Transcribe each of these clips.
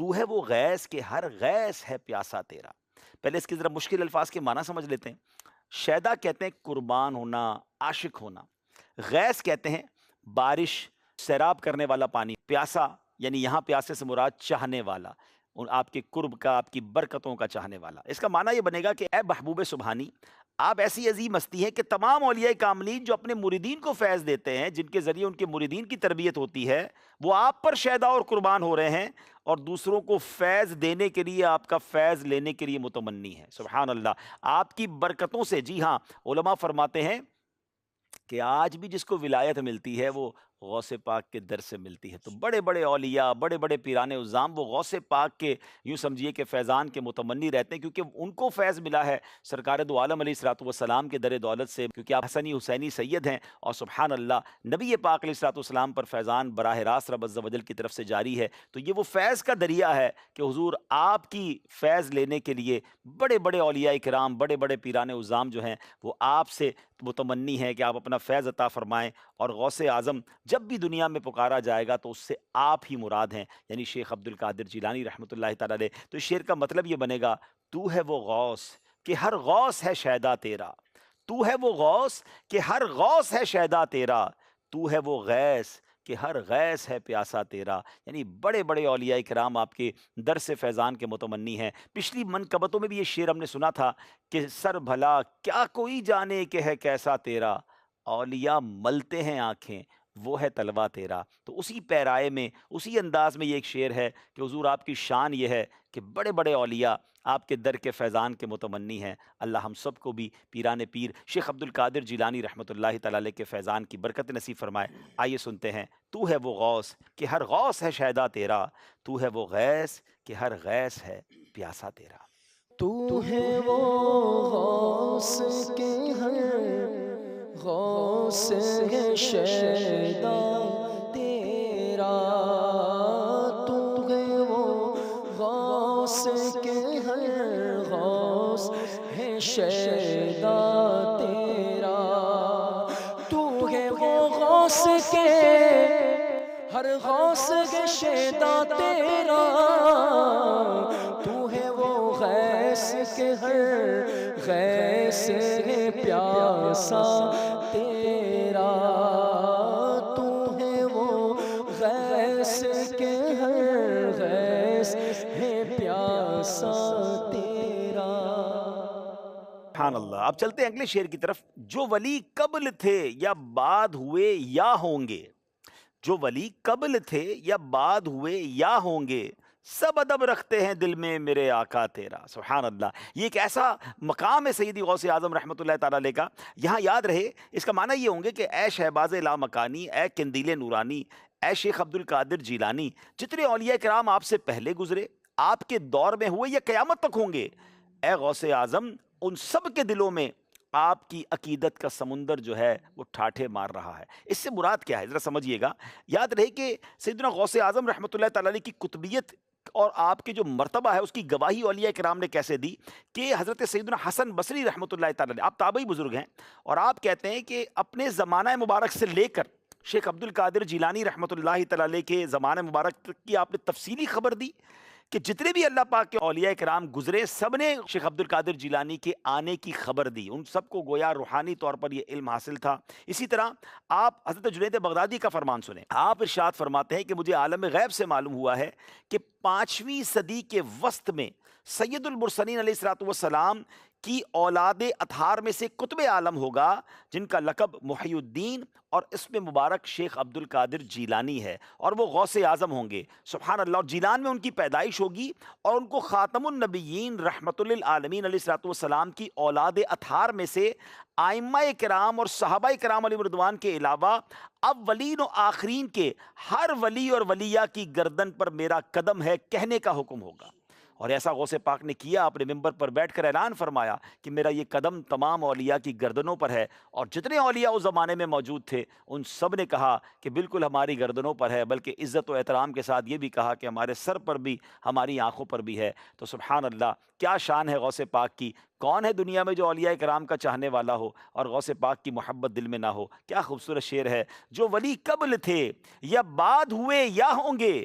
تو ہے وہ غیث کہ ہر غیث ہے پیاسا تیرا۔ پہلے اس کے ذرا مشکل الفاظ کے معنی سمجھ لیتے ہیں۔ شیدا کہتے ہیں قربان ہونا، عاشق ہونا۔ غیث کہتے ہیں بارش، سیراب کرنے والا پانی۔ پیاسا یعنی یہاں پیاسے سے مراد چاہنے والا، آپ کے قرب کا، آپ کی برکتوں کا چاہنے والا۔ اس کا معنی یہ بنے گا کہ اے محبوب سبحانی، آپ ایسی عظیم ہستی ہیں کہ تمام اولیاء کاملین جو اپنے مریدین کو فیض دیتے ہیں، جن کے ذریعے ان کے مریدین کی تربیت ہوتی ہے، وہ آپ پر شیدا اور قربان ہو رہے ہیں، اور دوسروں کو فیض دینے کے لیے، آپ کا فیض لینے کے لیے متمنی ہے۔ سبحان اللہ، آپ کی برکتوں سے۔ جی ہاں، علماء فرماتے ہیں کہ آج بھی جس کو ولایت ملتی ہے وہ غوث پاک کے در سے ملتی ہے۔ تو بڑے بڑے اولیاء، بڑے بڑے پیران عظام وہ غوث پاک کے یوں سمجھیے کہ فیضان کے متمنی رہتے ہیں، کیونکہ ان کو فیض ملا ہے سرکار دو عالم علیہ الصلوۃ والسلام کے در دولت سے، کیونکہ آپ حسنی حسینی سید ہیں، اور سبحان اللہ نبی پاک علیہ الصلوۃ والسلام پر فیضان براہ راست رب عز و جل کی طرف سے جاری ہے۔ تو یہ وہ فیض کا دریا ہے کہ حضور آپ کی فیض لینے کے لیے بڑے بڑے اولیاء کرام، بڑے بڑے پیران عظام جو ہیں وہ آپ سے متمنی ہے کہ آپ اپنا فیض عطا فرمائیں، اور غوث اعظم جب بھی دنیا میں پکارا جائے گا تو اس سے آپ ہی مراد ہیں، یعنی شیخ عبد القادر جیلانی رحمۃ اللہ تعالی علیہ۔ تو اس شعر کا مطلب یہ بنے گا، تو ہے وہ غوث کہ ہر غوث ہے شیدا تیرا، تو ہے وہ غوث کہ ہر غوث ہے شیدا تیرا، تو ہے وہ غیث کہ ہر غیث ہے پیاسا تیرا۔ یعنی بڑے بڑے اولیاء کرام آپ کے در سے فیضان کے متمنی ہیں۔ پچھلی منقبتوں میں بھی یہ شعر ہم نے سنا تھا کہ سر بھلا کیا کوئی جانے کہ ہے کیسا تیرا، اولیاء ملتے ہیں آنکھیں وہ ہے طلوہ تیرا۔ تو اسی پیرائے میں، اسی انداز میں یہ ایک شعر ہے کہ حضور آپ کی شان یہ ہے کہ بڑے بڑے اولیاء آپ کے در کے فیضان کے متمنی ہیں۔ اللہ ہم سب کو بھی پیران پیر شیخ عبد القادر جیلانی رحمۃ اللہ تعالی علیہ کے فیضان کی برکت نصیب فرمائے۔ آئیے سنتے ہیں، تو ہے وہ غوث کہ ہر غوث ہے شیدا تیرا، تو ہے وہ غیث کہ ہر غیث ہے پیاسا تیرا۔ تو ہے وہ غوث کے ہر غوث ہے شیدا تیرا، تو ہے وہ غوث کے ہر غوث ہے شیدا تیرا، تو ہے وہ غوث کے ہر غوث ہے شیدا تیرا، تو ہے وہ غیث کے ہر غیث ہے پیاسا تیرا، تو ہے وہ غیث کے ہر غیث ہے پیاسا تیرا۔ سبحان اللہ۔ اب چلتے ہیں اگلے شعر کی طرف۔ جو ولی قبل تھے یا بعد ہوئے یا ہوں گے، جو ولی قبل تھے یا بعد ہوئے یا ہوں گے، سب ادب رکھتے ہیں دل میں میرے آقا تیرا۔ سبحان اللہ، یہ ایک ایسا مقام ہے سیدی غوث اعظم رحمۃ اللہ تعالی علیہ کا۔ یہاں یاد رہے اس کا معنی یہ ہوں گے کہ اے شہباز لامکانی، اے قندیل نورانی، اے شیخ عبد القادر جیلانی، جتنے اولیاء کرام آپ سے پہلے گزرے، آپ کے دور میں ہوئے یا قیامت تک ہوں گے، اے غوث اعظم ان سب کے دلوں میں آپ کی عقیدت کا سمندر جو ہے وہ ٹھاٹھے مار رہا ہے۔ اس سے مراد کیا ہے ذرا سمجھیے گا۔ یاد رہے کہ سیدنا غوث اعظم رحمۃ اللہ تعالی علیہ کی قطبیت اور آپ کے جو مرتبہ ہے اس کی گواہی اولیاء کرام نے کیسے دی کہ حضرت سیدنا حسن بصری رحمۃ اللہ تعالی علیہ، آپ تابعی بزرگ ہیں، اور آپ کہتے ہیں کہ اپنے زمانہ مبارک سے لے کر شیخ عبد القادر جیلانی رحمۃ اللہ تعالی علیہ کے زمانہ مبارک تک کی آپ نے تفصیلی خبر دی کہ جتنے بھی اللہ پاک کے اولیاء کرام گزرے سب نے شیخ عبد القادر جیلانی کے آنے کی خبر دی، ان سب کو گویا روحانی طور پر یہ علم حاصل تھا۔ اسی طرح آپ حضرت جنید بغدادی کا فرمان سنیں، آپ ارشاد فرماتے ہیں کہ مجھے عالم غیب سے معلوم ہوا ہے کہ 5ویں صدی کے وسط میں سید المرسلین علیہ الصلوۃ والسلام کی اولاد اطہار میں سے قطب عالم ہوگا جن کا لقب محی الدین اور اسم مبارک شیخ عبد القادر جیلانی ہے، اور وہ غوث اعظم ہوں گے۔ سبحان اللہ۔ اور جیلان میں ان کی پیدائش ہوگی، اور ان کو خاتم النبیین رحمت للعالمین علیہ الصلوۃ والسلام کی اولاد اطہار میں سے ائمہ کرام اور صحابہ کرام علیہ رضوان کے علاوہ اولین و آخرین کے ہر ولی اور ولیہ کی گردن پر میرا قدم ہے کہنے کا حکم ہوگا۔ اور ایسا غوث پاک نے کیا، اپنے ممبر پر بیٹھ کر اعلان فرمایا کہ میرا یہ قدم تمام اولیاء کی گردنوں پر ہے، اور جتنے اولیاء اس زمانے میں موجود تھے ان سب نے کہا کہ بالکل ہماری گردنوں پر ہے، بلکہ عزت و احترام کے ساتھ یہ بھی کہا کہ ہمارے سر پر بھی، ہماری آنکھوں پر بھی ہے۔ تو سبحان اللہ، کیا شان ہے غوث پاک کی۔ کون ہے دنیا میں جو اولیاء کرام کا چاہنے والا ہو اور غوث پاک کی محبت دل میں نہ ہو۔ کیا خوبصورت شعر ہے۔ جو ولی قبل تھے یا بعد ہوئے یا ہوں گے،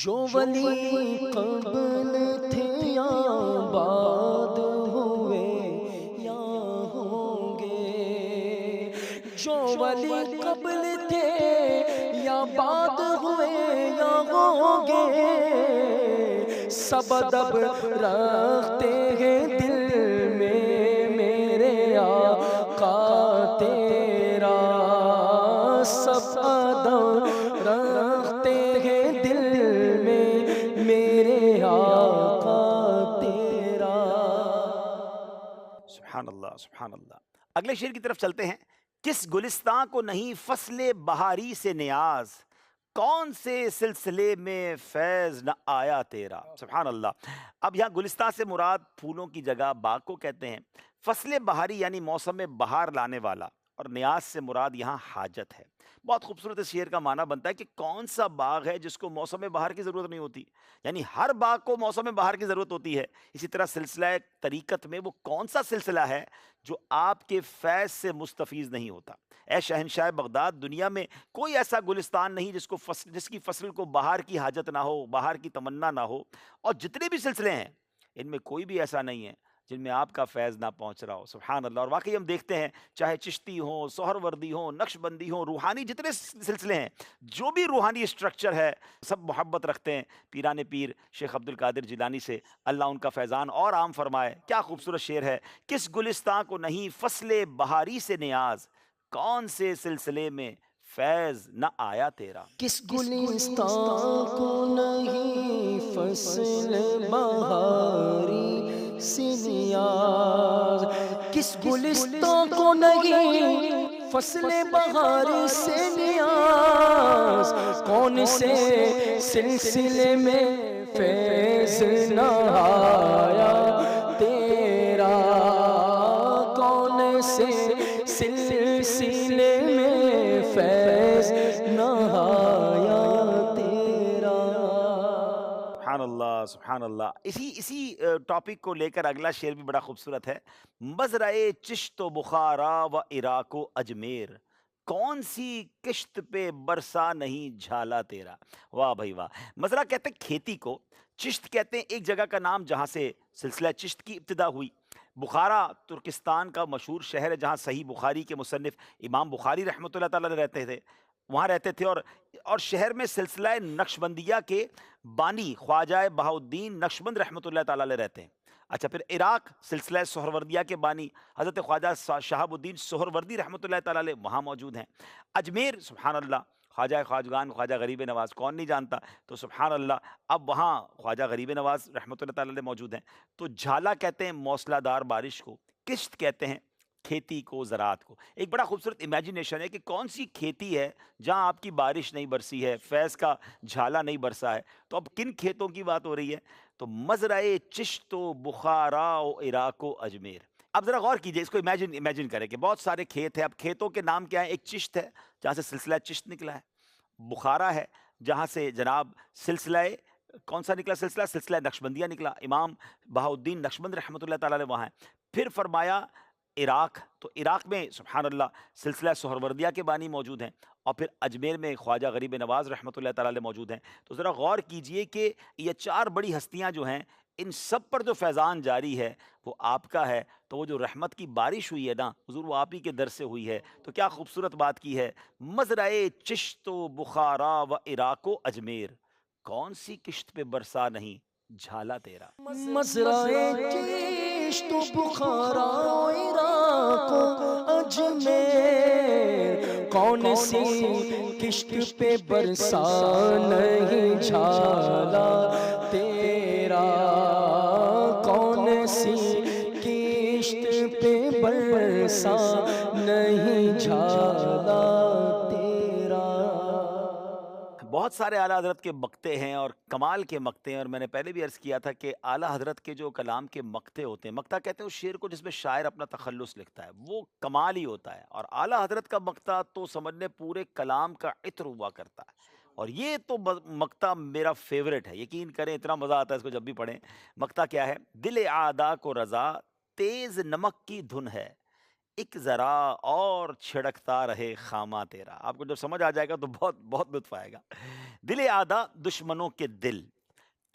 جو ولی قبل تھے یا بعد ہوئے یا ہوں گے، جو ولی قبل تھے یا بعد ہوئے یا ہوں گے، سب ادب رکھتے ہیں دل میں میرے آقا تیرا، سب ادب رکھتے ہیں دل میں میرے آقا تیرا۔ سبحان اللہ سبحان اللہ۔ اگلے شعر کی طرف چلتے ہیں۔ کس گلستان کو نہیں فصل بہاری سے نیاز، کون سے سلسلے میں فیض نہ آیا تیرا۔ سبحان اللہ۔ اب یہاں گلستان سے مراد پھولوں کی جگہ باغ کو کہتے ہیں، فصل بہاری یعنی موسم میں بہار لانے والا، اور نیاز سے مراد یہاں حاجت ہے۔ بہت خوبصورت اس شعر کا معنی بنتا ہے کہ کون سا باغ ہے جس کو موسم بہار کی ضرورت نہیں ہوتی، یعنی ہر باغ کو موسم بہار کی ضرورت ہوتی ہے۔ اسی طرح سلسلہ طریقت میں وہ کون سا سلسلہ ہے جو آپ کے فیض سے مستفیض نہیں ہوتا۔ اے شہنشاہ بغداد، دنیا میں کوئی ایسا گلستان نہیں جس کی فصل کو بہار کی حاجت نہ ہو، بہار کی تمنا نہ ہو، اور جتنے بھی سلسلے ہیں ان میں کوئی بھی ایسا نہیں ہے جن میں آپ کا فیض نہ پہنچ رہا ہو۔ سبحان اللہ۔ اور واقعی ہم دیکھتے ہیں چاہے چشتی ہوں، سہروردی ہوں، نقش بندی ہوں، روحانی جتنے سلسلے ہیں، جو بھی روحانی اسٹرکچر ہے، سب محبت رکھتے ہیں پیران پیر شیخ عبد القادر جیلانی سے، اللہ ان کا فیضان اور عام فرمائے۔ کیا خوبصورت شعر ہے۔ کس گلستان کو نہیں فصل بہاری سے نیاز، کون سے سلسلے میں فیض نہ آیا تیرا۔ کس گلستان کو نہیں فصل بہاری سے نیاز، کس گلستان کو نہیں فصل بہاری سے نیاز، کون سے سلسلے میں فیض نہ آیا تیرا، کون سے سلسلے میں فیض نہ آیا تیرا۔ سبحان اللہ سبحان اللہ۔ اسی ٹاپک کو لے کر اگلا شعر بھی بڑا خوبصورت ہے۔ مزرعے چشت و بخارا و عراق و اجمیر، کون سی کشت پہ برسا نہیں جھالا تیرا۔ واہ بھائی واہ۔ مزرعہ کہتے ہیں کھیتی کو، چشت کہتے ہیں ایک جگہ کا نام جہاں سے سلسلہ چشت کی ابتدا ہوئی۔ بخارا ترکستان کا مشہور شہر ہے جہاں صحیح بخاری کے مصنف امام بخاری رحمۃ اللہ تعالیٰ رہتے تھے، وہاں رہتے تھے، اور شہر میں سلسلہ نقشبندیہ کے بانی خواجہ بہاؤالدین نقشبند رحمۃ اللہ تعالیٰ علیہ رہتے ہیں۔ اچھا، پھر عراق سلسلہ سہروردیہ کے بانی حضرت خواجہ شہاب الدین سہروردی رحمۃ اللہ تعالیٰ علیہ وہاں موجود ہیں۔ اجمیر، سبحان اللہ، خواجہ خواجگان خواجہ غریب نواز کون نہیں جانتا، تو سبحان اللہ اب وہاں خواجہ غریب نواز رحمۃ اللہ تعالیٰ علیہ موجود ہیں۔ تو جھالا کہتے ہیں موسلا دار بارش کو، کشت کہتے ہیں کھیتی کو، زراعت کو۔ ایک بڑا خوبصورت امیجنیشن ہے کہ کون سی کھیتی ہے جہاں آپ کی بارش نہیں برسی ہے، فیض کا جھالا نہیں برسا ہے، تو اب کن کھیتوں کی بات ہو رہی ہے؟ تو مزرعے چشت و بخارا و عراق و اجمیر۔ اب ذرا غور کیجئے، اس کو امیجن کریں کہ بہت سارے کھیت ہیں۔ اب کھیتوں کے نام کیا ہیں؟ ایک چشت ہے جہاں سے سلسلہ چشت نکلا ہے، بخارا ہے جہاں سے جناب سلسلہ کون سا نکلا؟ سلسلہ نقشبندیہ نکلا، امام بہاؤالدین نقشبند رحمۃ اللہ تعالیٰ علیہ وہاں ہیں۔ پھر فرمایا عراق، تو عراق میں سبحان اللہ سلسلہ سہروردیہ کے بانی موجود ہیں، اور پھر اجمیر میں خواجہ غریب نواز رحمۃ اللہ تعالیٰ علیہ موجود ہیں۔ تو ذرا غور کیجئے کہ یہ چار بڑی ہستیاں جو ہیں، ان سب پر جو فیضان جاری ہے وہ آپ کا ہے، تو وہ جو رحمت کی بارش ہوئی ہے نا حضور، وہ آپ ہی کے در سے ہوئی ہے۔ تو کیا خوبصورت بات کی ہے، مزرعے چشت و بخارا و عراق و اجمیر، کون سی کشت پہ برسا نہیں جھالا تیرا۔ مزرعے چشت و بخارا و عراق و اجمیر، کون سی کشت پہ برسا نہیں جھالا تیرا، کون سی کشت پہ برسا نہیں جھالا تیرا۔ بہت سارے اعلیٰ حضرت کے مقطع ہیں اور کمال کے مقطع ہیں، اور میں نے پہلے بھی عرض کیا تھا کہ اعلیٰ حضرت کے جو کلام کے مقطع ہوتے ہیں، مقطع کہتے ہیں اس شعر کو جس میں شاعر اپنا تخلص لکھتا ہے، وہ کمال ہی ہوتا ہے، اور اعلیٰ حضرت کا مقطع تو سمجھنے پورے کلام کا عطر ہوا کرتا ہے۔ اور یہ تو مقطع میرا فیورٹ ہے، یقین کریں اتنا مزہ آتا ہے اس کو جب بھی پڑھیں۔ مقطع کیا ہے؟ دل اعدا کو رضا تیز نمک کی دھن ہے، ایک ذرا اور چھڑکتا رہے خامہ تیرا. آپ کو جب سمجھ آ جائے گا تو بہت بہت لطف آئے گا. دل آدھا دشمنوں کے دل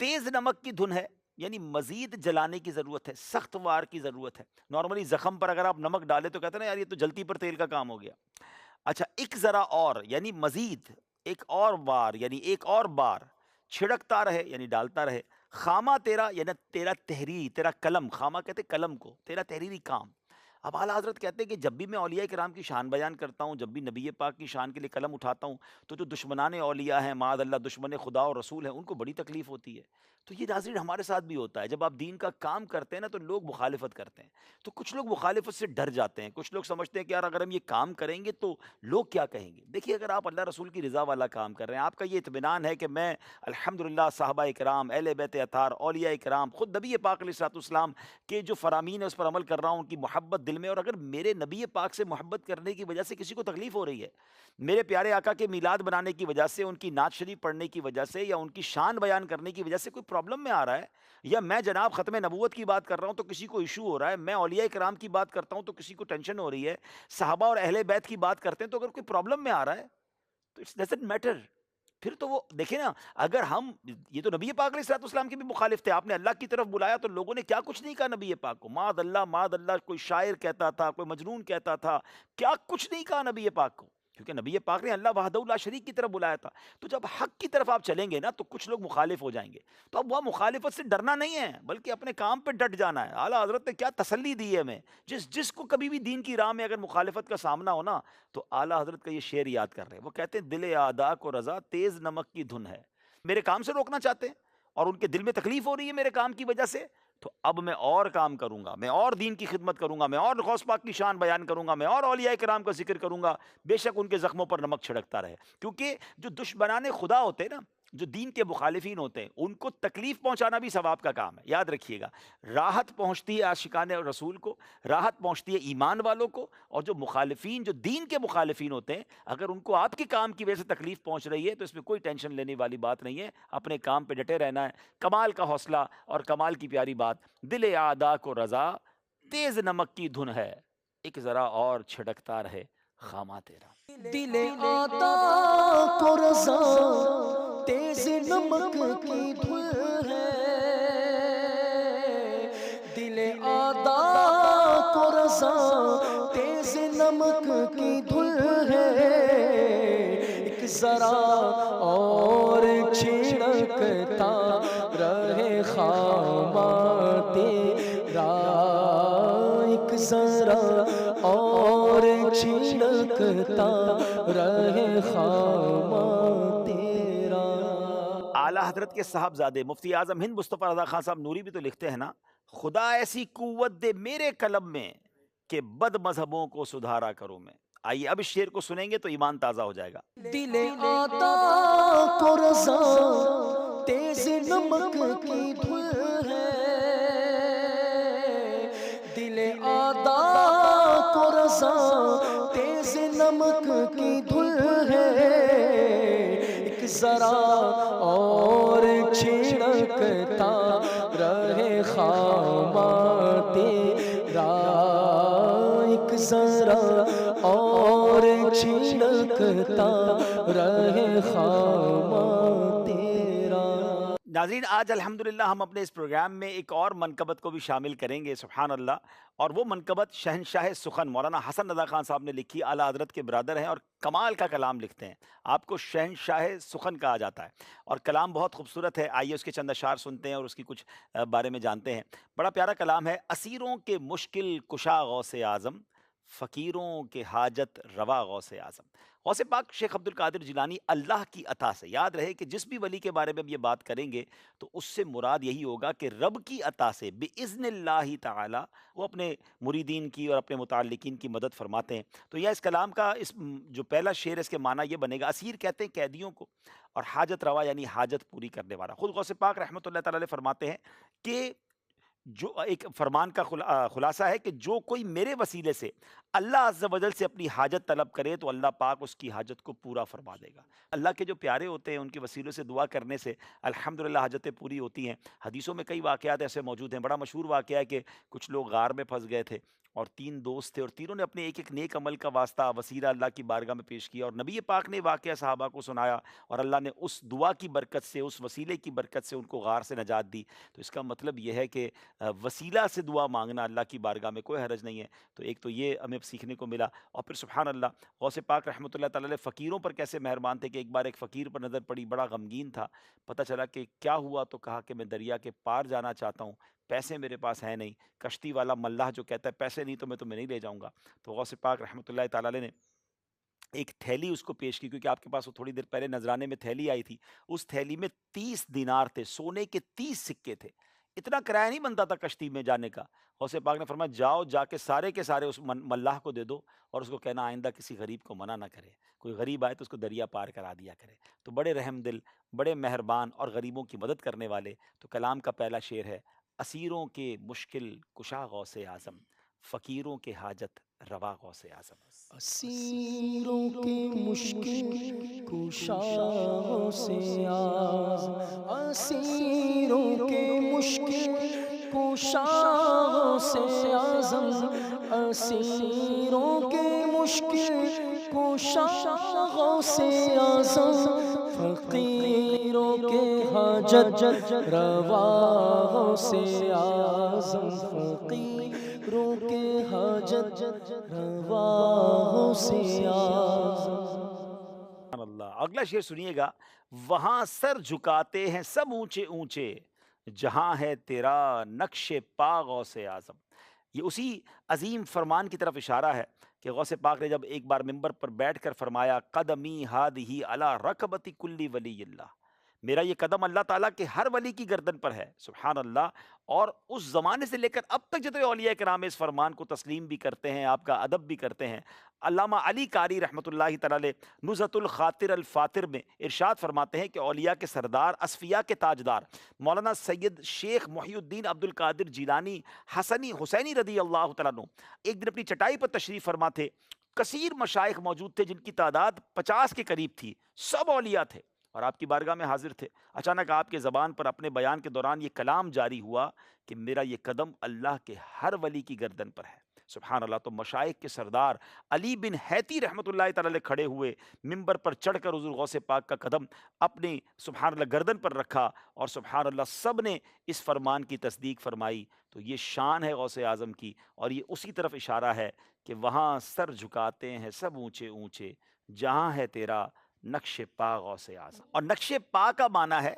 تیز نمک کی دھن ہے، یعنی مزید جلانے کی ضرورت ہے، سخت وار کی ضرورت ہے. نارملی زخم پر اگر آپ نمک ڈالیں تو کہتے ہیں نا یار یہ تو جلتی پر تیل کا کام ہو گیا. اچھا، ایک ذرا اور یعنی مزید، ایک اور بار یعنی ایک اور بار، چھڑکتا رہے یعنی ڈالتا رہے. خامہ تیرا یعنی تیرا تحریر، تیرا قلم، خامہ کہتے قلم کو، تیرا تحریری کام. اب اعلیٰ حضرت کہتے ہیں کہ جب بھی میں اولیاء کرام کی شان بیان کرتا ہوں، جب بھی نبی پاک کی شان کے لیے قلم اٹھاتا ہوں، تو جو دشمنان اولیاء ہیں، معاذ اللہ دشمن خدا اور رسول ہیں، ان کو بڑی تکلیف ہوتی ہے. تو یہ ناظرین ہمارے ساتھ بھی ہوتا ہے. جب آپ دین کا کام کرتے ہیں نا تو لوگ مخالفت کرتے ہیں. تو کچھ لوگ مخالفت سے ڈر جاتے ہیں، کچھ لوگ سمجھتے ہیں کہ یار اگر ہم یہ کام کریں گے تو لوگ کیا کہیں گے. دیکھیے اگر آپ اللہ رسول کی رضا والا کام کر رہے ہیں، آپ کا یہ اطمینان ہے کہ میں الحمدللہ صحابہ کرام، اہل بیت اطہار، اولیاء کرام، خود نبی پاک علیہ الصلوۃ والسلام کے جو فرامین ہے اس پر عمل کر رہا ہوں، ان کی محبت دل میں. اور اگر میرے نبی پاک سے محبت کرنے کی وجہ سے کسی کو تکلیف ہو رہی ہے، میرے پیارے آقا کے میلاد بنانے کی وجہ سے، ان کی نعت شریف پڑھنے کی وجہ سے، یا ان کی شان بیان کرنے کی وجہ سے کوئی پرابلم میں آ رہا ہے، یا میں جناب ختم نبوت کی بات کر رہا ہوں تو کسی کو ایشو ہو رہا ہے، میں اولیاء کرام کی بات کرتا ہوں تو کسی کو ٹینشن ہو رہی ہے، صحابہ اور اہل بیت کی بات کرتے ہیں تو اگر کوئی پرابلم میں آ رہا ہے تو اٹس ڈزنٹ میٹر. پھر تو وہ دیکھیں نا، اگر ہم، یہ تو نبی پاک علیہ الصلوۃ والسلام کے بھی مخالف تھے، آپ نے اللہ کی طرف بلایا تو لوگوں نے کیا کچھ نہیں کہا نبی پاک کو. معاذ اللہ کوئی شاعر کہتا تھا، کوئی مجنون کہتا تھا، کیا کچھ نہیں کہا نبی پاک کو، کیونکہ نبی پاک نے اللہ وحدہ لا شریک کی طرف بلایا تھا. تو جب حق کی طرف آپ چلیں گے نا تو کچھ لوگ مخالف ہو جائیں گے. تو اب وہ مخالفت سے ڈرنا نہیں ہے بلکہ اپنے کام پہ ڈٹ جانا ہے. اعلیٰ حضرت نے کیا تسلی دی ہے ہمیں. جس کو کبھی بھی دین کی راہ میں اگر مخالفت کا سامنا ہونا تو اعلیٰ حضرت کا یہ شعر یاد کر رہے ہیں. وہ کہتے ہیں دل اعداء کو رضا تیز نمک کی دھن ہے. میرے کام سے روکنا چاہتے ہیں اور ان کے دل میں تکلیف ہو رہی ہے میرے کام کی وجہ سے، تو اب میں اور کام کروں گا، میں اور دین کی خدمت کروں گا، میں اور غوث پاک کی شان بیان کروں گا، میں اور اولیاء کرام کا ذکر کروں گا. بے شک ان کے زخموں پر نمک چھڑکتا رہے. کیونکہ جو دشمنان خدا ہوتے ہیں نا، جو دین کے مخالفین ہوتے ہیں، ان کو تکلیف پہنچانا بھی ثواب کا کام ہے. یاد رکھیے گا، راحت پہنچتی ہے عاشقان رسول کو، راحت پہنچتی ہے ایمان والوں کو. اور جو مخالفین، جو دین کے مخالفین ہوتے ہیں، اگر ان کو آپ کے کام کی وجہ سے تکلیف پہنچ رہی ہے تو اس میں کوئی ٹینشن لینے والی بات نہیں ہے. اپنے کام پہ ڈٹے رہنا ہے. کمال کا حوصلہ اور کمال کی پیاری بات. دل اعداء کو رضا تیز نمک کی دھن ہے، ایک ذرا اور چھڑکتا رہے خامہ تیرا. دل آتا کو رضا تیز نمک کی دھن ہے. دل آتا کو رضا تیز نمک کی دھن ہے. ایک ذرا اور چھڑکتا رہے خامہ تیرا. ایک ذرا اور چھڑکتا رہے خامہ تیرا. اعلیٰ حضرت کے صاحبزادے مفتی اعظم ہند مصطفیٰ رضا خان صاحب نوری بھی تو لکھتے ہیں نا، خدا ایسی قوت دے میرے قلم میں کہ بد مذہبوں کو سدھارا کروں میں. آئیے اب اس شعر کو سنیں گے تو ایمان تازہ ہو جائے گا. دل آتا کو رضا تیز نمک کی دھن ہے. دل آتا کو رضا تیز نمک کی دھن ہے. ایک ذرا اور چھڑکتا رہے خامہ تیرا. ایک ذرا اور چھڑکتا رہے خامہ تیرا. ناظرین، آج الحمدللہ ہم اپنے اس پروگرام میں ایک اور منقبت کو بھی شامل کریں گے، سبحان اللہ. اور وہ منقبت شہنشاہ سخن مولانا حسن رضا خان صاحب نے لکھی. اعلیٰ حضرت کے برادر ہیں اور کمال کا کلام لکھتے ہیں. آپ کو شہنشاہ سخن کہا جاتا ہے اور کلام بہت خوبصورت ہے. آئیے اس کے چند اشعار سنتے ہیں اور اس کی کچھ بارے میں جانتے ہیں. بڑا پیارا کلام ہے. اسیروں کے مشکل کشا غوث اعظم، فقیروں کے حاجت روا غوث اعظم. غوث پاک شیخ عبد القادر جیلانی اللہ کی عطا سے، یاد رہے کہ جس بھی ولی کے بارے میں ہم یہ بات کریں گے تو اس سے مراد یہی ہوگا کہ رب کی عطا سے باذن اللہ تعالی وہ اپنے مریدین کی اور اپنے متعلقین کی مدد فرماتے ہیں. تو یہ اس کلام کا جو پہلا شعر ہے اس کے معنی یہ بنے گا. اسیر کہتے ہیں قیدیوں کو، اور حاجت روا یعنی حاجت پوری کرنے والا. خود غوث پاک رحمۃ اللہ تعالی علیہ فرماتے ہیں کہ جو ایک فرمان کا خلاصہ ہے کہ جو کوئی میرے وسیلے سے اللہ عز و جل سے اپنی حاجت طلب کرے تو اللہ پاک اس کی حاجت کو پورا فرما دے گا۔ اللہ کے جو پیارے ہوتے ہیں ان کے وسیلوں سے دعا کرنے سے الحمدللہ حاجتیں پوری ہوتی ہیں۔ حدیثوں میں کئی واقعات ایسے موجود ہیں۔ بڑا مشہور واقعہ ہے کہ کچھ لوگ غار میں پھنس گئے تھے اور 3 دوست تھے اور تینوں نے اپنے ایک ایک نیک عمل کا واسطہ وسیلہ اللہ کی بارگاہ میں پیش کیا، اور نبی پاک نے واقعہ صحابہ کو سنایا اور اللہ نے اس دعا کی برکت سے، اس وسیلے کی برکت سے ان کو غار سے نجات دی۔ تو اس کا مطلب یہ ہے کہ وسیلہ سے دعا مانگنا اللہ کی بارگاہ میں کوئی حرج نہیں ہے۔ تو ایک تو یہ ہمیں سیکھنے کو ملا، اور پھر سبحان اللہ غوث پاک رحمۃ اللہ تعالی علیہ فقیروں پر کیسے مہربان تھے کہ ایک بار ایک فقیر پر نظر پڑی، بڑا غمگین تھا، پتہ چلا کہ کیا ہوا تو کہا کہ میں دریا کے پار جانا چاہتا ہوں، پیسے میرے پاس ہیں نہیں۔ کشتی والا ملاح جو کہتا ہے پیسے نہیں تو میں تمہیں نہیں لے جاؤں گا، تو غوث پاک رحمۃ اللہ تعالی علیہ نے ایک تھیلی اس کو پیش کی، کیونکہ آپ کے پاس وہ تھوڑی دیر پہلے نذرانے میں تھیلی آئی تھی۔ اس تھیلی میں 30 دینار تھے، سونے کے 30 سکے تھے۔ اتنا کرایہ نہیں بنتا تھا کشتی میں جانے کا۔ غوث پاک نے فرمایا جاؤ، جا کے سارے اس ملاح کو دے دو اور اس کو کہنا آئندہ کسی غریب کو منع نہ کرے، کوئی غریب آئے تو اس کو دریا پار کرا دیا کرے۔ تو بڑے رحم دل، بڑے مہربان اور غریبوں کی مدد کرنے والے۔ تو کلام کا پہلا شعر ہے: اسیروں کے مشکل کشا غوث اعظم، فقیروں کے حاجت روا غوث اعظم۔ اسیروں کے مشکل کشاؤں سے اسیروں کے مشکل کشاؤں سے اعظم، اسیروں کے مشکل کشاؤں سے اعظم، فقیروں کے حاجت رواؤں سے اعظم، فقیروں کے حاجت رواؤں سے اعظم۔ سبحان اللہ۔ اگلا شعر سنیے گا: وہاں سر جھکاتے ہیں سب اونچے اونچے، جہاں ہے تیرا نقش پا غوث اعظم۔ یہ اسی عظیم فرمان کی طرف اشارہ ہے کہ غوث پاک نے جب ایک بار ممبر پر بیٹھ کر فرمایا: قدمی ہادہی علی رکبت کل ولی اللہ، میرا یہ قدم اللہ تعالیٰ کے ہر ولی کی گردن پر ہے۔ سبحان اللہ۔ اور اس زمانے سے لے کر اب تک جتنے اولیاء کرام اس فرمان کو تسلیم بھی کرتے ہیں، آپ کا ادب بھی کرتے ہیں۔ علامہ علی قاری رحمۃ اللہ تعالی نزہۃ الخاطر الفاتر میں ارشاد فرماتے ہیں کہ اولیاء کے سردار، اصفیاء کے تاجدار مولانا سید شیخ محی الدین عبد القادر جیلانی حسنی حسینی رضی اللہ تعالیٰ عنہ ایک دن اپنی چٹائی پر تشریف فرما تھے۔ کثیر مشائخ موجود تھے جن کی تعداد 50 کے قریب تھی، سب اولیاء تھے اور آپ کی بارگاہ میں حاضر تھے۔ اچانک آپ کے زبان پر اپنے بیان کے دوران یہ کلام جاری ہوا کہ میرا یہ قدم اللہ کے ہر ولی کی گردن پر ہے۔ سبحان اللہ۔ تو مشائخ کے سردار علی بن حیتی رحمۃ اللہ تعالی علیہ کھڑے ہوئے، ممبر پر چڑھ کر حضور غوث پاک کا قدم اپنی سبحان اللہ گردن پر رکھا، اور سبحان اللہ سب نے اس فرمان کی تصدیق فرمائی۔ تو یہ شان ہے غوث اعظم کی، اور یہ اسی طرف اشارہ ہے کہ وہاں سر جھکاتے ہیں سب اونچے اونچے، جہاں ہے تیرا نقش پا غوث اعظم۔ اور نقش پا کا معنی ہے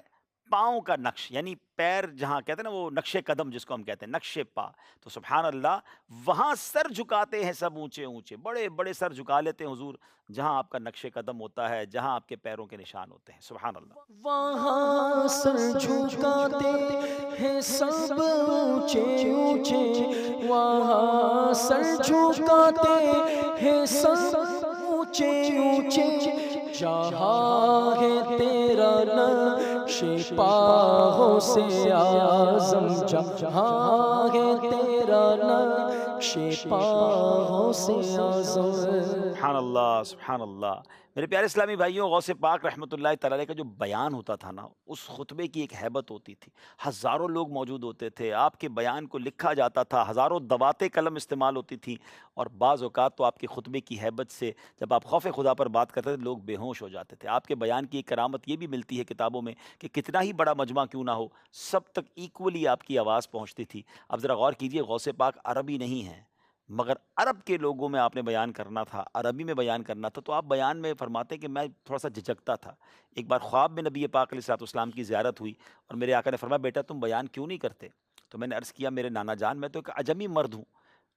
پاؤں کا نقش، یعنی پیر جہاں کہتے ہیں نا وہ نقش قدم جس کو ہم کہتے ہیں، نقش پا۔ تو سبحان اللہ وہاں سر جھکاتے ہیں سب اونچے اونچے، بڑے بڑے سر جھکا لیتے ہیں حضور جہاں آپ کا نقش قدم ہوتا ہے، جہاں آپ کے پیروں کے نشان ہوتے ہیں۔ سبحان اللہ۔ وہاں سر جھکاتے ہیں سب اونچے اونچے، وہاں سر جھکاتے ہیں سب اونچے اونچے، جہاں ہے تیرا نقش پا غوث اعظم، جہاں ہے تیرا نقش پا غوث اعظم۔ سبحان اللہ سبحان اللہ۔ میرے پیارے اسلامی بھائیوں، غوث پاک رحمۃ اللہ تعالی علیہ کا جو بیان ہوتا تھا نا، اس خطبے کی ایک ہیبت ہوتی تھی۔ ہزاروں لوگ موجود ہوتے تھے، آپ کے بیان کو لکھا جاتا تھا، ہزاروں دواتیں قلم استعمال ہوتی تھیں، اور بعض اوقات تو آپ کے خطبے کی ہیبت سے جب آپ خوف خدا پر بات کرتے تھے لوگ بے ہوش ہو جاتے تھے۔ آپ کے بیان کی ایک کرامت یہ بھی ملتی ہے کتابوں میں کہ کتنا ہی بڑا مجمع کیوں نہ ہو، سب تک ایکولی آپ کی آواز پہنچتی تھی۔ اب ذرا غور کیجئے، غوث پاک عربی نہیں ہیں، مگر عرب کے لوگوں میں آپ نے بیان کرنا تھا، عربی میں بیان کرنا تھا، تو آپ بیان میں فرماتے ہیں کہ میں تھوڑا سا جھجکتا تھا۔ ایک بار خواب میں نبی پاک علیہ الصلوۃ والسلام کی زیارت ہوئی اور میرے آقا نے فرمایا بیٹا تم بیان کیوں نہیں کرتے؟ تو میں نے عرض کیا میرے نانا جان میں تو ایک عجمی مرد ہوں،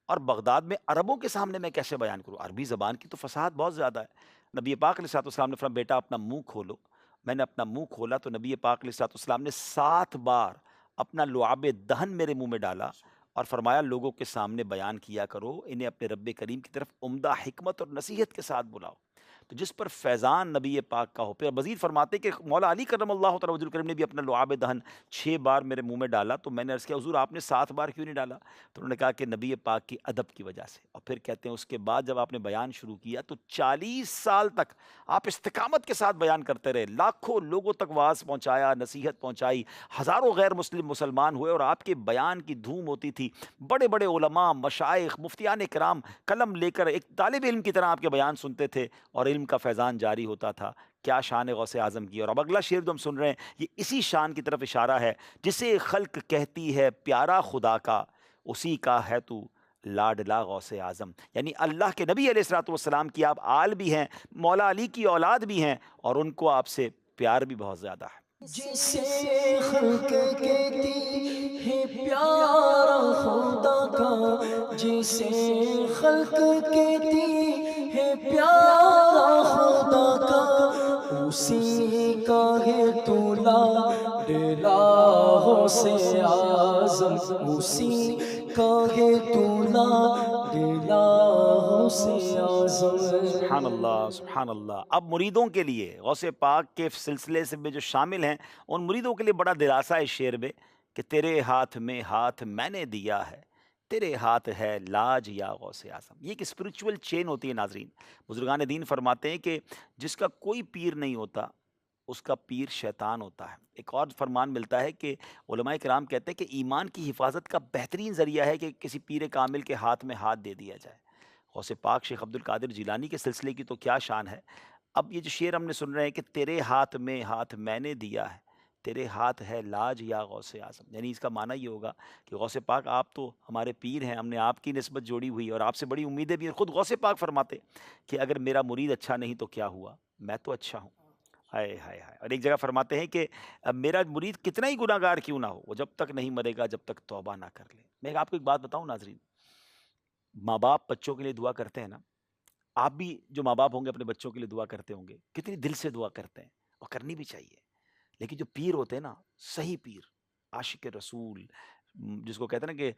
اور بغداد میں عربوں کے سامنے میں کیسے بیان کروں، عربی زبان کی تو فصاحت بہت زیادہ ہے۔ نبی پاک علیہ الصلوۃ والسلام نے فرمایا بیٹا اپنا منہ کھولو۔ میں نے اپنا منہ کھولا تو نبی پاک علیہ الصلوۃ والسلام نے 7 بار اپنا لعاب دہن میرے منہ میں ڈالا اور فرمایا لوگوں کے سامنے بیان کیا کرو، انہیں اپنے رب کریم کی طرف عمدہ حکمت اور نصیحت کے ساتھ بلاؤ۔ تو جس پر فیضان نبی پاک کا ہو۔ پھر مزید فرماتے کہ مولا علی کرم اللہ تعالیٰ وجہ الکریم نے بھی اپنا لعاب دہن 6 بار میرے منہ میں ڈالا، تو میں نے عرض کیا حضور آپ نے 7 بار کیوں نہیں ڈالا؟ تو انہوں نے کہا کہ نبی پاک کی ادب کی وجہ سے۔ اور پھر کہتے ہیں اس کے بعد جب آپ نے بیان شروع کیا تو 40 سال تک آپ استقامت کے ساتھ بیان کرتے رہے، لاکھوں لوگوں تک واعظ پہنچایا، نصیحت پہنچائی، ہزاروں غیر مسلم مسلمان ہوئے، اور آپ کے بیان کی دھوم ہوتی تھی۔ بڑے بڑے علماء، مشائخ، مفتیان کرام قلم لے کر ایک طالب علم کی طرح آپ کے بیان سنتے تھے، اور علم کا فیضان جاری ہوتا تھا۔ کیا شان غوث اعظم کی! اور اب اگلا شعر جو ہم سن رہے ہیں یہ اسی شان کی طرف اشارہ ہے، جسے خلق کہتی ہے پیارا خدا کا، اسی کا ہے تو لاڈلا غوث اعظم۔ یعنی اللہ کے نبی علیہ الصلوۃ والسلام کی آپ آل بھی ہیں، مولا علی کی اولاد بھی ہیں، اور ان کو آپ سے پیار بھی بہت زیادہ ہے۔ جسے خلق کہتی ہے پیارا خدا کا، جسے خلق کہتی ہے پیارا خدا کا، اسی کا ہے تو لاڈلا غوث اعظم، اسی کا ہے تو لاڈلا غوث اعظم۔ سبحان اللہ، سبحان اللہ۔ اب مریدوں کے لیے غوث پاک کے سلسلے سے میں جو شامل ہیں ان مریدوں کے لیے بڑا دلاسا ہے شعر میں کہ تیرے ہاتھ میں ہاتھ میں نے دیا ہے، تیرے ہاتھ ہے لاج یا غوث اعظم۔ یہ ایک اسپرچول چین ہوتی ہے ناظرین۔ بزرگان دین فرماتے ہیں کہ جس کا کوئی پیر نہیں ہوتا اس کا پیر شیطان ہوتا ہے۔ ایک اور فرمان ملتا ہے کہ علماء کرام کہتے ہیں کہ ایمان کی حفاظت کا بہترین ذریعہ ہے کہ کسی پیر کامل کے ہاتھ میں ہاتھ دے دیا جائے۔ غوث پاک شیخ عبد القادر جیلانی کے سلسلے کی تو کیا شان ہے۔ اب یہ جو شعر ہم نے سن رہے ہیں کہ تیرے ہاتھ میں ہاتھ میں نے دیا ہے، تیرے ہاتھ ہے لاج یا غوث اعظم، یعنی اس کا معنی یہ ہوگا کہ غوث پاک آپ تو ہمارے پیر ہیں، ہم نے آپ کی نسبت جوڑی ہوئی اور آپ سے بڑی امیدیں بھی ہیں۔ خود غوث پاک فرماتے کہ اگر میرا مرید اچھا نہیں تو کیا ہوا، میں تو اچھا ہوں۔ ہائے ہائے ہائے۔ اور ایک جگہ فرماتے ہیں کہ میرا مرید کتنا ہی گناہ گار کیوں نہ ہو، وہ جب تک نہیں مرے گا جب تک توبہ نہ کر لے۔ میں آپ کو ایک بات بتاؤں ناظرین، ماں باپ بچوں کے لیے دعا کرتے ہیں نا، آپ بھی جو ماں باپ ہوں گے اپنے بچوں کے لیے دعا کرتے ہوں گے، کتنی دل سے دعا کرتے ہیں، اور کرنی بھی چاہیے۔ لیکن جو پیر ہوتے ہیں نا، صحیح پیر، عاشق رسول، جس کو کہتے ہیں نا کہ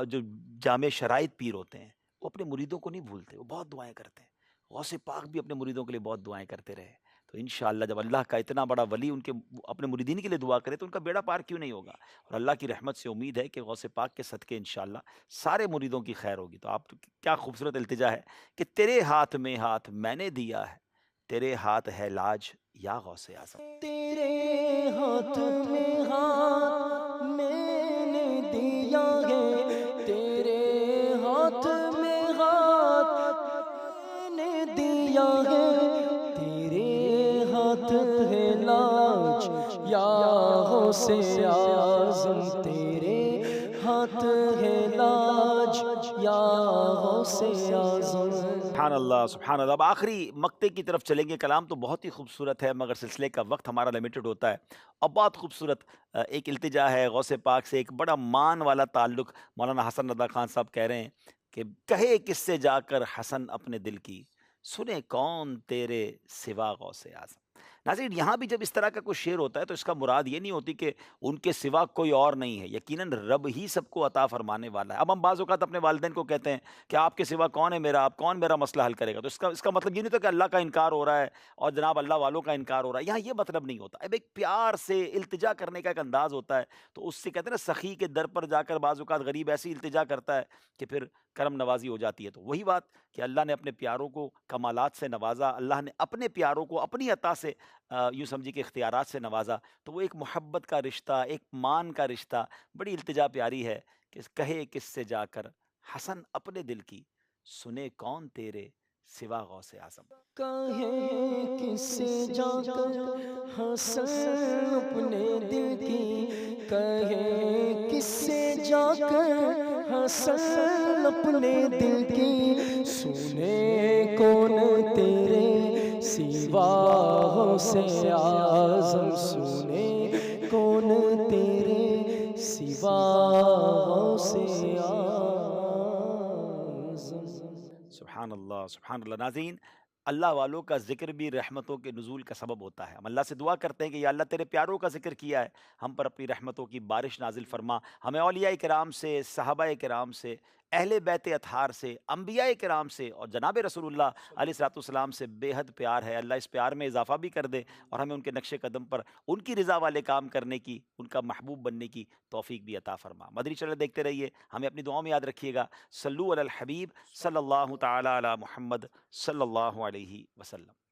جو جامع شرائط پیر ہوتے ہیں، وہ اپنے مریدوں کو نہیں بھولتے، وہ بہت دعائیں کرتے ہیں۔ غوث پاک بھی اپنے مریدوں کے لیے بہت دعائیں کرتے رہے۔ تو انشاءاللہ جب اللہ کا اتنا بڑا ولی ان کے اپنے مریدین کے لیے دعا کرے تو ان کا بیڑا پار کیوں نہیں ہوگا۔ اور اللہ کی رحمت سے امید ہے کہ غوث پاک کے صدقے انشاءاللہ سارے مریدوں کی خیر ہوگی۔ تو آپ کیا خوبصورت التجا ہے کہ تیرے ہاتھ میں ہاتھ میں نے دیا ہے، تیرے ہاتھ ہے لاج یا غوث اعظم۔ تیرے ہاتھ میں ہاتھ میں نے دیا ہے، تیرے ہاتھ میں ہاتھ میں نے دیا ہے، تیرے ہاتھ ہے لاج یا غوث اعظم، تیرے ہاتھ ہے لاج یا غوث اعظم۔ سبحان اللہ، سبحان اللہ۔ اب آخری مقطع کی طرف چلیں گے۔ کلام تو بہت ہی خوبصورت ہے مگر سلسلے کا وقت ہمارا لمیٹڈ ہوتا ہے۔ اب بہت خوبصورت ایک التجا ہے غوث پاک سے، ایک بڑا مان والا تعلق۔ مولانا حسن رضا خان صاحب کہہ رہے ہیں کہ کہے کس سے جا کر حسن اپنے دل کی، سنے کون تیرے سوا غوث اعظم۔ ناظرین یہاں بھی جب اس طرح کا کوئی شعر ہوتا ہے تو اس کا مراد یہ نہیں ہوتی کہ ان کے سوا کوئی اور نہیں ہے، یقیناً رب ہی سب کو عطا فرمانے والا ہے۔ اب ہم بعض اوقات اپنے والدین کو کہتے ہیں کہ آپ کے سوا کون ہے میرا، آپ کون میرا مسئلہ حل کرے گا، تو اس کا مطلب یہ نہیں ہوتا کہ اللہ کا انکار ہو رہا ہے اور جناب اللہ والوں کا انکار ہو رہا ہے، یہاں یہ مطلب نہیں ہوتا۔ اب ایک پیار سے التجا کرنے کا ایک انداز ہوتا ہے، تو اس سے کہتے ہیں نا سخی کے در پر جا کر بعض اوقات غریب ایسی التجا کرتا ہے کہ پھر کرم نوازی ہو جاتی ہے۔ تو وہی بات کہ اللہ نے اپنے پیاروں کو کمالات سے نوازا، اللہ نے اپنے پیاروں کو اپنی عطا سے یوں سمجھی کہ اختیارات سے نوازا، تو وہ ایک محبت کا رشتہ، ایک مان کا رشتہ، بڑی التجا پیاری ہے کہ کہے کس سے جا کر حسن اپنے دل کی، سنے کون تیرے سوا غوث اعظم۔ کہے کس سے جا کر حسن اپنے دل کی، کہے کس سے جا کر حسن اپنے دل کی، سنے کون تیرے سوا غوث اعظم، سنے کون تیرے سوا غوث اعظم۔ سبحان اللہ، سبحان اللہ۔ ناظرین اللہ والوں کا ذکر بھی رحمتوں کے نزول کا سبب ہوتا ہے۔ ہم اللہ سے دعا کرتے ہیں کہ یا اللہ تیرے پیاروں کا ذکر کیا ہے، ہم پر اپنی رحمتوں کی بارش نازل فرما، ہمیں اولیاء کرام سے، صحابہ کرام سے اہل بیت اطہار سے، انبیاء کرام سے اور جناب رسول اللہ علیہ الصلوۃ والسلام سے بے حد پیار ہے۔ اللہ اس پیار میں اضافہ بھی کر دے اور ہمیں ان کے نقش قدم پر ان کی رضا والے کام کرنے کی، ان کا محبوب بننے کی توفیق بھی عطا فرما۔ مدنی چینل دیکھتے رہیے، ہمیں اپنی دعاؤں میں یاد رکھیے گا۔ صلو علی الحبیب صلی اللہ تعالی علی محمد صلی اللہ علیہ وسلم۔